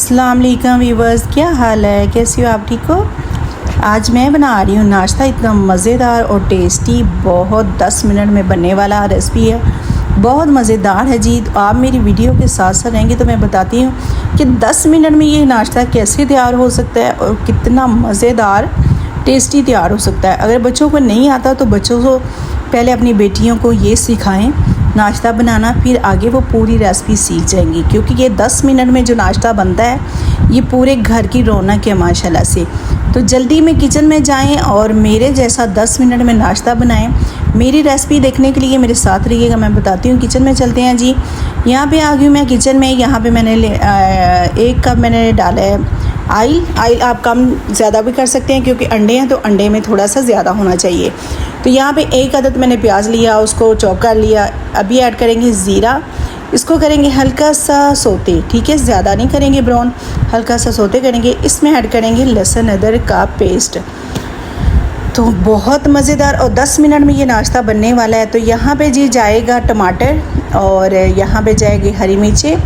अस्सलाम वालेकुम व्यूवर्स, क्या हाल है, कैसी हो आप? ठीक हो? आज मैं बना रही हूँ नाश्ता, इतना मज़ेदार और टेस्टी, बहुत 10 मिनट में बनने वाला रेसिपी है, बहुत मज़ेदार है जी। तो आप मेरी वीडियो के साथ साथ रहेंगे तो मैं बताती हूँ कि 10 मिनट में ये नाश्ता कैसे तैयार हो सकता है और कितना मज़ेदार टेस्टी तैयार हो सकता है। अगर बच्चों को नहीं आता तो बच्चों को पहले अपनी बेटियों को ये सिखाएं नाश्ता बनाना, फिर आगे वो पूरी रेसिपी सीख जाएंगी, क्योंकि ये 10 मिनट में जो नाश्ता बनता है ये पूरे घर की रौनक है माशाल्लाह से। तो जल्दी में किचन में जाएं और मेरे जैसा 10 मिनट में नाश्ता बनाएं। मेरी रेसिपी देखने के लिए मेरे साथ रहिएगा, मैं बताती हूँ। किचन में चलते हैं जी। यहाँ पे आ गई मैं किचन में। यहाँ पे मैंने 1 कप मैंने डाला है आइल आप कम ज़्यादा भी कर सकते हैं, क्योंकि अंडे हैं तो अंडे में थोड़ा सा ज़्यादा होना चाहिए। तो यहाँ पे 1 अदद मैंने प्याज लिया, उसको चॉप कर लिया। अभी ऐड करेंगे ज़ीरा, इसको करेंगे हल्का सा सोते, ठीक है, ज़्यादा नहीं करेंगे ब्राउन, हल्का सा सोते करेंगे। इसमें ऐड करेंगे लहसुन अदरक का पेस्ट। तो बहुत मज़ेदार और 10 मिनट में ये नाश्ता बनने वाला है। तो यहाँ पे जी जाएगा टमाटर और यहाँ पे जाएगी हरी मिर्चें।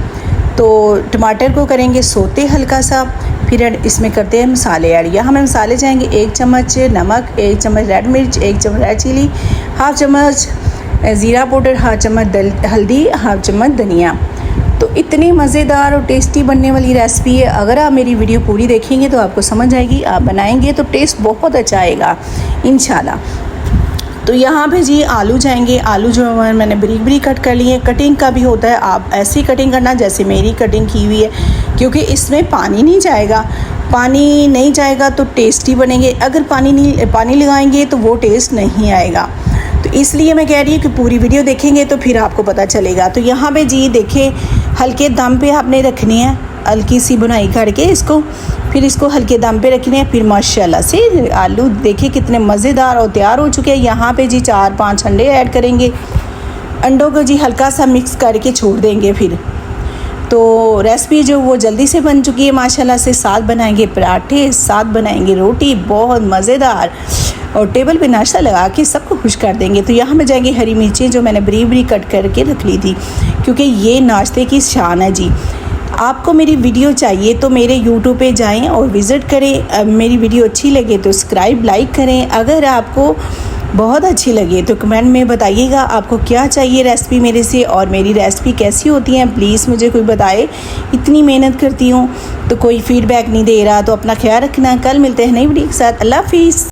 तो टमाटर को करेंगे सोते हल्का सा, फिर इसमें करते हैं मसाले ऐड। यहाँ में मसाले जाएंगे 1 चम्मच नमक, 1 चम्मच रेड मिर्च, 1 चम्मच रेड चिली, हाफ़ चम्मच ज़ीरा पाउडर, हाफ़ चम्मच हल्दी, हाफ़ चम्मच धनिया। तो इतनी मज़ेदार और टेस्टी बनने वाली रेसिपी है। अगर आप मेरी वीडियो पूरी देखेंगे तो आपको समझ आएगी, आप बनाएंगे तो टेस्ट बहुत अच्छा आएगा इंशाल्लाह। तो यहाँ पे जी आलू जाएंगे। आलू जो मैंने बारीक बारीक कट कर लिए। कटिंग का भी होता है, आप ऐसी कटिंग करना जैसे मेरी कटिंग की हुई है, क्योंकि इसमें पानी नहीं जाएगा। पानी नहीं जाएगा तो टेस्टी बनेंगे, अगर पानी लगाएंगे तो वो टेस्ट नहीं आएगा। तो इसलिए मैं कह रही हूँ कि पूरी वीडियो देखेंगे तो फिर आपको पता चलेगा। तो यहाँ पे जी देखें, हल्के दम पे आपने रखनी है, हल्की सी बुनाई करके इसको, फिर इसको हल्के दम पे रखने हैं। फिर माशाल्लाह से आलू देखिए कितने मज़ेदार और तैयार हो चुके हैं। यहाँ पे जी 4-5 अंडे ऐड करेंगे। अंडों को जी हल्का सा मिक्स करके छोड़ देंगे। फिर तो रेसिपी जो वो जल्दी से बन चुकी है माशाल्लाह से। साथ बनाएंगे पराठे, साथ बनाएंगे रोटी, बहुत मज़ेदार, और टेबल पे नाश्ता लगा के सबको खुश कर देंगे। तो यहाँ में जाएंगे हरी मिर्चें जो मैंने बारीक बारीक कट करके रख ली थी, क्योंकि ये नाश्ते की शान है जी। आपको मेरी वीडियो चाहिए तो मेरे YouTube पे जाएं और विज़िट करें। मेरी वीडियो अच्छी लगे तो सब्सक्राइब लाइक करें। अगर आपको बहुत अच्छी लगे तो कमेंट में बताइएगा आपको क्या चाहिए रेसिपी मेरे से, और मेरी रेसिपी कैसी होती है प्लीज़ मुझे कोई बताए। इतनी मेहनत करती हूँ तो कोई फ़ीडबैक नहीं दे रहा, तो अपना ख्याल रखना। कल मिलते हैं नई वीडियो के साथ। अल्लाह हाफिज़।